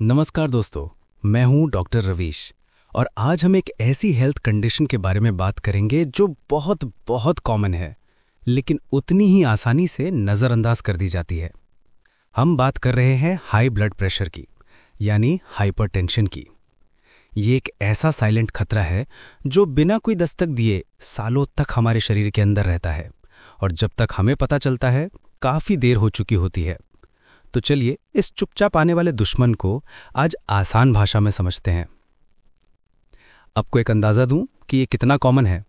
नमस्कार दोस्तों, मैं हूं डॉक्टर रवीश और आज हम एक ऐसी हेल्थ कंडीशन के बारे में बात करेंगे जो बहुत बहुत कॉमन है, लेकिन उतनी ही आसानी से नज़रअंदाज कर दी जाती है। हम बात कर रहे हैं हाई ब्लड प्रेशर की, यानी हाइपरटेंशन की। ये एक ऐसा साइलेंट खतरा है जो बिना कोई दस्तक दिए सालों तक हमारे शरीर के अंदर रहता है और जब तक हमें पता चलता है काफ़ी देर हो चुकी होती है। तो चलिए इस चुपचाप आने वाले दुश्मन को आज आसान भाषा में समझते हैं। आपको एक अंदाज़ा दूं कि ये कितना कॉमन है।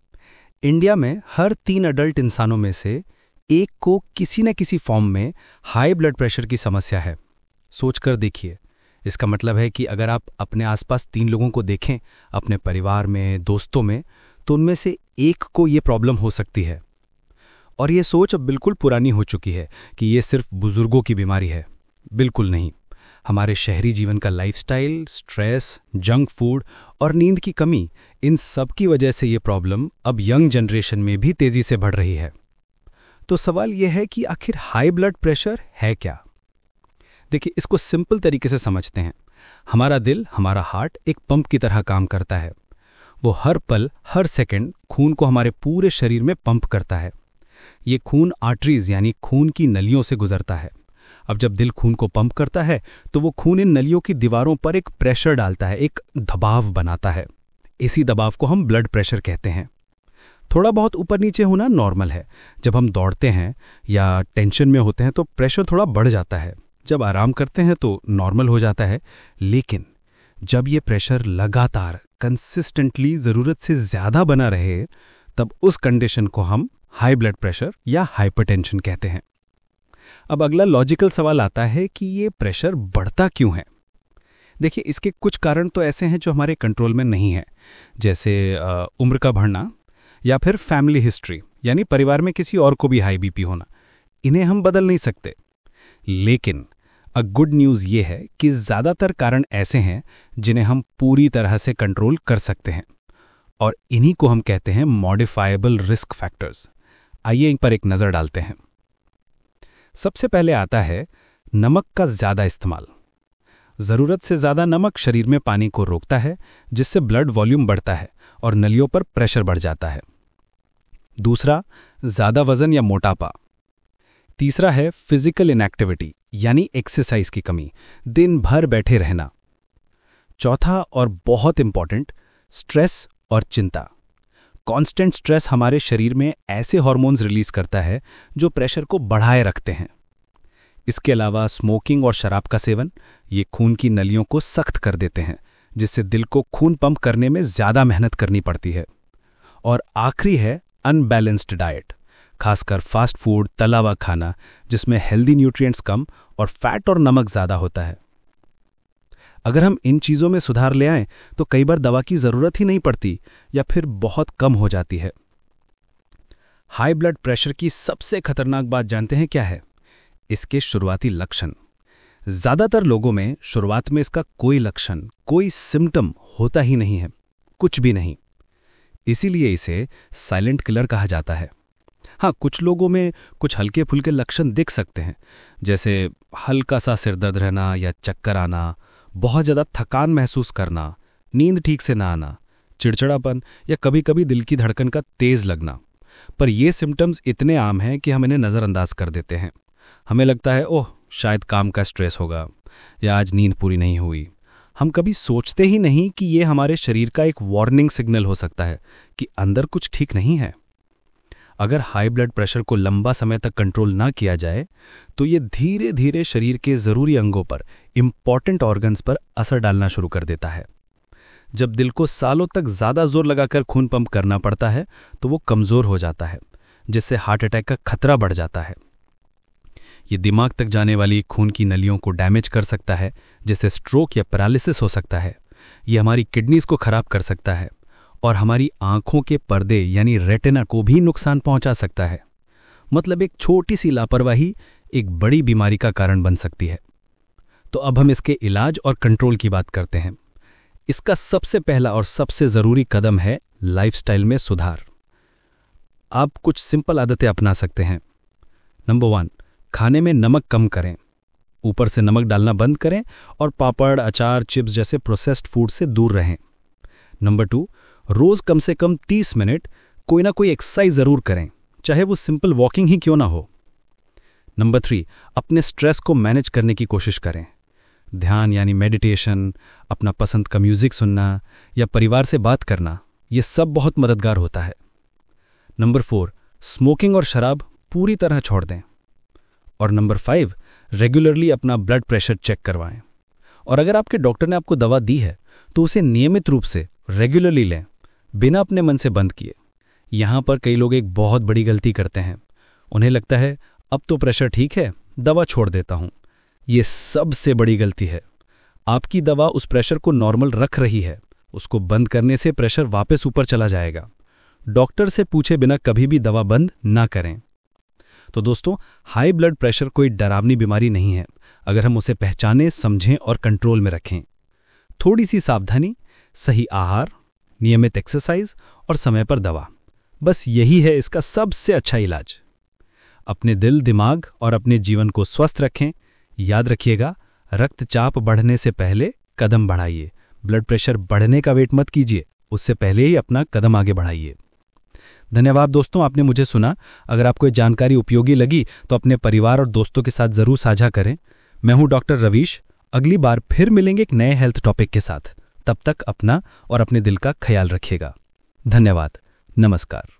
इंडिया में हर 3 अडल्ट इंसानों में से एक को किसी न किसी फॉर्म में हाई ब्लड प्रेशर की समस्या है। सोचकर देखिए, इसका मतलब है कि अगर आप अपने आसपास 3 लोगों को देखें, अपने परिवार में, दोस्तों में, तो उनमें से एक को ये प्रॉब्लम हो सकती है। और ये सोच अब बिल्कुल पुरानी हो चुकी है कि ये सिर्फ बुजुर्गों की बीमारी है। बिल्कुल नहीं। हमारे शहरी जीवन का लाइफस्टाइल, स्ट्रेस, जंक फूड और नींद की कमी, इन सब की वजह से ये प्रॉब्लम अब यंग जनरेशन में भी तेजी से बढ़ रही है। तो सवाल यह है कि आखिर हाई ब्लड प्रेशर है क्या? देखिए, इसको सिंपल तरीके से समझते हैं। हमारा दिल, हमारा हार्ट एक पंप की तरह काम करता है। वो हर पल, हर सेकंड खून को हमारे पूरे शरीर में पंप करता है। ये खून आर्टरीज यानी खून की नलियों से गुजरता है। अब जब दिल खून को पंप करता है तो वो खून इन नलियों की दीवारों पर एक प्रेशर डालता है, एक दबाव बनाता है। इसी दबाव को हम ब्लड प्रेशर कहते हैं। थोड़ा बहुत ऊपर नीचे होना नॉर्मल है। जब हम दौड़ते हैं या टेंशन में होते हैं तो प्रेशर थोड़ा बढ़ जाता है। जब आराम करते हैं तो नॉर्मल हो जाता है। लेकिन जब ये प्रेशर लगातार, कंसिस्टेंटली ज़रूरत से ज़्यादा बना रहे, तब उस कंडीशन को हम हाई ब्लड प्रेशर या हाइपरटेंशन कहते हैं। अब अगला लॉजिकल सवाल आता है कि ये प्रेशर बढ़ता क्यों है? देखिए, इसके कुछ कारण तो ऐसे हैं जो हमारे कंट्रोल में नहीं है, जैसे उम्र का बढ़ना या फिर फैमिली हिस्ट्री, यानी परिवार में किसी और को भी हाई बीपी होना। इन्हें हम बदल नहीं सकते। लेकिन गुड न्यूज़ ये है कि ज़्यादातर कारण ऐसे हैं जिन्हें हम पूरी तरह से कंट्रोल कर सकते हैं, और इन्हीं को हम कहते हैं मॉडिफाइबल रिस्क फैक्टर्स। आइए इन पर एक नज़र डालते हैं। सबसे पहले आता है नमक का ज़्यादा इस्तेमाल। ज़रूरत से ज़्यादा नमक शरीर में पानी को रोकता है, जिससे ब्लड वॉल्यूम बढ़ता है और नलियों पर प्रेशर बढ़ जाता है। दूसरा, ज़्यादा वजन या मोटापा। तीसरा है फिजिकल इनएक्टिविटी, यानी एक्सरसाइज की कमी, दिन भर बैठे रहना। चौथा और बहुत इंपॉर्टेंट, स्ट्रेस और चिंता। कांस्टेंट स्ट्रेस हमारे शरीर में ऐसे हार्मोन्स रिलीज करता है जो प्रेशर को बढ़ाए रखते हैं। इसके अलावा स्मोकिंग और शराब का सेवन, ये खून की नलियों को सख्त कर देते हैं, जिससे दिल को खून पंप करने में ज़्यादा मेहनत करनी पड़ती है। और आखिरी है अनबैलेंस्ड डाइट, खासकर फास्ट फूड, तला हुआ खाना, जिसमें हेल्दी न्यूट्रिएंट्स कम और फैट और नमक ज़्यादा होता है। अगर हम इन चीज़ों में सुधार ले आएं तो कई बार दवा की ज़रूरत ही नहीं पड़ती या फिर बहुत कम हो जाती है। हाई ब्लड प्रेशर की सबसे खतरनाक बात जानते हैं क्या है? इसके शुरुआती लक्षण। ज़्यादातर लोगों में शुरुआत में इसका कोई लक्षण, कोई सिम्टम होता ही नहीं है, कुछ भी नहीं। इसीलिए इसे साइलेंट किलर कहा जाता है। हाँ, कुछ लोगों में कुछ हल्के फुल्के लक्षण दिख सकते हैं, जैसे हल्का सा सिरदर्द रहना या चक्कर आना, बहुत ज़्यादा थकान महसूस करना, नींद ठीक से ना आना, चिड़चिड़ापन या कभी कभी दिल की धड़कन का तेज़ लगना। पर ये सिम्टम्स इतने आम हैं कि हम इन्हें नज़रअंदाज कर देते हैं। हमें लगता है ओह, शायद काम का स्ट्रेस होगा या आज नींद पूरी नहीं हुई। हम कभी सोचते ही नहीं कि ये हमारे शरीर का एक वार्निंग सिग्नल हो सकता है कि अंदर कुछ ठीक नहीं है। अगर हाई ब्लड प्रेशर को लंबा समय तक कंट्रोल ना किया जाए तो ये धीरे धीरे शरीर के ज़रूरी अंगों पर, इंपॉर्टेंट ऑर्गन्स पर असर डालना शुरू कर देता है। जब दिल को सालों तक ज़्यादा जोर लगाकर खून पंप करना पड़ता है तो वो कमज़ोर हो जाता है, जिससे हार्ट अटैक का खतरा बढ़ जाता है। ये दिमाग तक जाने वाली खून की नलियों को डैमेज कर सकता है, जिससे स्ट्रोक या पैरालिसिस हो सकता है। ये हमारी किडनीज को खराब कर सकता है और हमारी आंखों के पर्दे यानी रेटिना को भी नुकसान पहुंचा सकता है। मतलब एक छोटी सी लापरवाही एक बड़ी बीमारी का कारण बन सकती है। तो अब हम इसके इलाज और कंट्रोल की बात करते हैं। इसका सबसे पहला और सबसे ज़रूरी कदम है लाइफस्टाइल में सुधार। आप कुछ सिंपल आदतें अपना सकते हैं। नंबर 1, खाने में नमक कम करें। ऊपर से नमक डालना बंद करें और पापड़, अचार, चिप्स जैसे प्रोसेस्ड फूड से दूर रहें। नंबर 2, रोज कम से कम 30 मिनट कोई ना कोई एक्सरसाइज जरूर करें, चाहे वो सिंपल वॉकिंग ही क्यों ना हो। नंबर 3, अपने स्ट्रेस को मैनेज करने की कोशिश करें। ध्यान यानी मेडिटेशन, अपना पसंद का म्यूजिक सुनना या परिवार से बात करना, ये सब बहुत मददगार होता है। नंबर 4, स्मोकिंग और शराब पूरी तरह छोड़ दें। और नंबर 5, रेगुलरली अपना ब्लड प्रेशर चेक करवाएं। और अगर आपके डॉक्टर ने आपको दवा दी है तो उसे नियमित रूप से रेगुलरली लें, बिना अपने मन से बंद किए। यहाँ पर कई लोग एक बहुत बड़ी गलती करते हैं। उन्हें लगता है अब तो प्रेशर ठीक है, दवा छोड़ देता हूँ। ये सबसे बड़ी गलती है। आपकी दवा उस प्रेशर को नॉर्मल रख रही है, उसको बंद करने से प्रेशर वापस ऊपर चला जाएगा। डॉक्टर से पूछे बिना कभी भी दवा बंद ना करें। तो दोस्तों, हाई ब्लड प्रेशर कोई डरावनी बीमारी नहीं है अगर हम उसे पहचानें, समझें और कंट्रोल में रखें। थोड़ी सी सावधानी, सही आहार, नियमित एक्सरसाइज और समय पर दवा, बस यही है इसका सबसे अच्छा इलाज। अपने दिल, दिमाग और अपने जीवन को स्वस्थ रखें। याद रखिएगा, रक्तचाप बढ़ने से पहले कदम बढ़ाइए। ब्लड प्रेशर बढ़ने का वेट मत कीजिए, उससे पहले ही अपना कदम आगे बढ़ाइए। धन्यवाद दोस्तों, आपने मुझे सुना। अगर आपको ये जानकारी उपयोगी लगी तो अपने परिवार और दोस्तों के साथ जरूर साझा करें। मैं हूं डॉक्टर रवीश। अगली बार फिर मिलेंगे एक नए हेल्थ टॉपिक के साथ। तब तक अपना और अपने दिल का ख्याल रखिएगा। धन्यवाद। नमस्कार।